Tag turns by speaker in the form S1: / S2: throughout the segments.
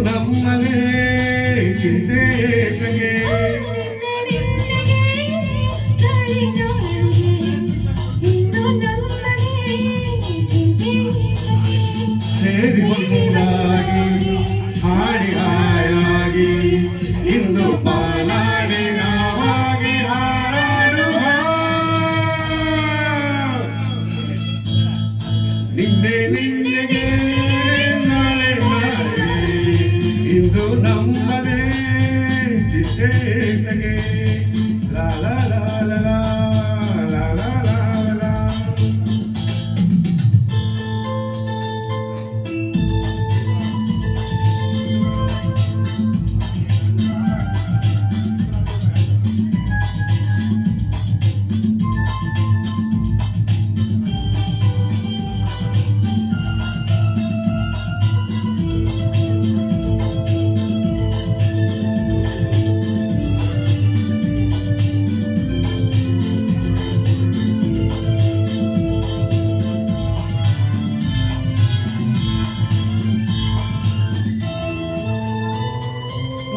S1: ನಮ್ಮದೇ ಚಿಂತೆ ಏತಗೆ ಸೇರಿ ಒಂದಾಗಿ ಹಾಡಿ ಹಾಯಾಗಿ ಇಂದು ಪಾಲಾಡಿ ನಾವಾಗಿ ಹಾರಾಡುವ ನಿನ್ನೆ ನಿನ್ನೆಗೆ ನಾಳೆ ನಾಳೆ ಇಂದು ನಮ್ಮದೇ ಚಿತ್ತೇತಗೆ ಲಾ ಲಾ ಲಾ ಲಾ ಲಾ ಲಾ ಲಾ ಲಾ ಲಾ.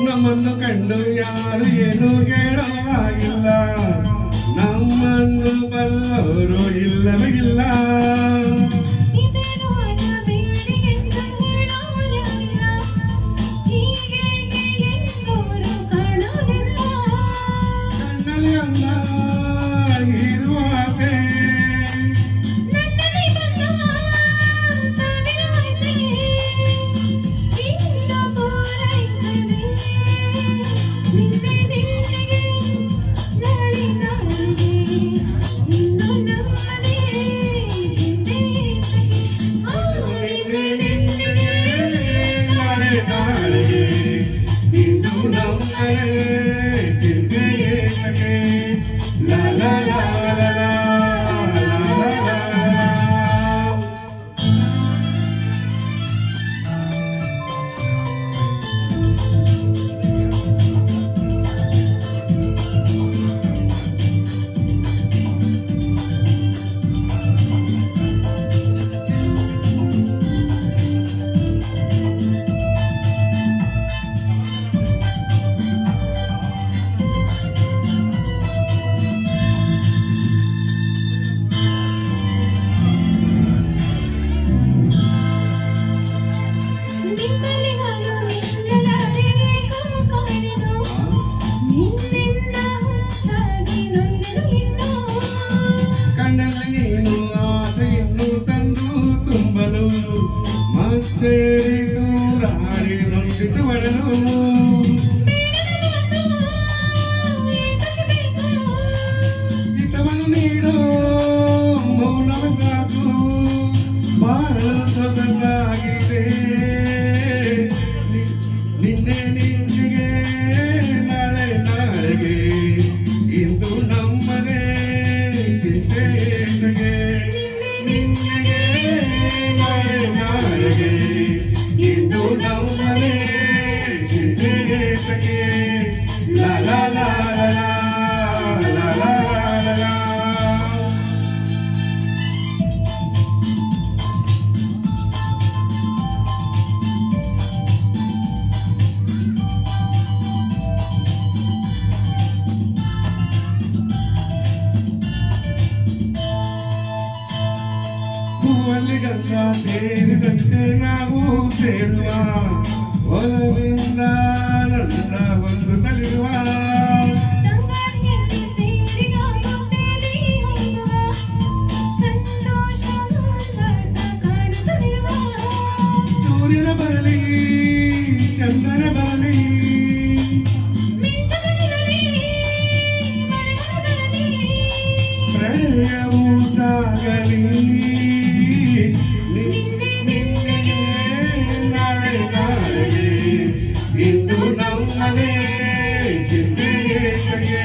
S1: ನಮ್ಮನ್ನು ಕಂಡು ಯಾರು ಏನು ಹೇಳುವಾಗಿಲ್ಲ, ನಮ್ಮನ್ನು ಬಲ್ಲವರು ಇಲ್ಲವೇ ಇಲ್ಲ. ಕಣ್ಣಲ್ಲಿ ಅಲ್ಲ ಇರುವ ಆಸೆ, ಇಂದು ನಮ್ಮದೇ ಚಿಂತೆ ಏತಗೆ ಲಾ ಲಾ ಲಾ ಲಾ ಲಾ ಲಾ ಲಾ ಲಾ. ಕಣ್ಣಲ್ಲಿ ನೀನು ಆಸೆಯನ್ನು ತಂದು ತುಂಬಲು ಮತ್ತೆ ದೂರಾಡಿ ನೊಂದಿತು ಒಡಲು. ಹಿತವನ್ನು ನೀಡೋ ಮೌನವೇ ಸಾಕು, ಬಹಳ ಸೊಗಸಾಗಿದೆ ನಿನ್ನೆ ನಿನ್ನೆಗೆ ನಾಳೆ ನಾಳೆಗೆ ಇಂದು ನಮ್ಮದೇ ಚಿಂತೆ ಏತಗೆ ನಿನ್ನೆಗೆ ನಾಳೆ ನಾಳೆಗೆ ಇಂದು ನಮ್ಮದೇ ಚಿಂತೆ ಏತಗೆ ಲಾ ಲಾ ಲಾ ಲಾ ಲಾ ಲಾ ಲಾ ಲಾ. ಹೂವಲ್ಲಿ ಗಂಧ ಸೇರಿದಂತೆ ನಾವು ಸೇರುವ ಒಲವಿಂದ ನನ್ನ ಒಂದು ತಲಿರುವ ಸೂರ್ಯನ ಬರಲಿ ಚಂದ್ರನ ಬರಲಿ ಪ್ರಣಯವು ಸಾಗಲಿ ಇಂದು ನಮ್ಮದೇ ಚಿಂತೆ ಏತಗೆ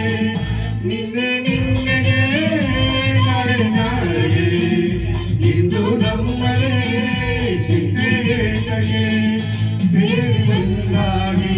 S1: ನಿನ್ನೆ ನಿನ್ನೆಗೆ ನಾಳೆ ನಾಳೆಗೆ ಇಂದು ನಮ್ಮದೇ ಚಿಂತೆ ಏತಗೆ ಸೇರಿ ಒಂದಾಗಿ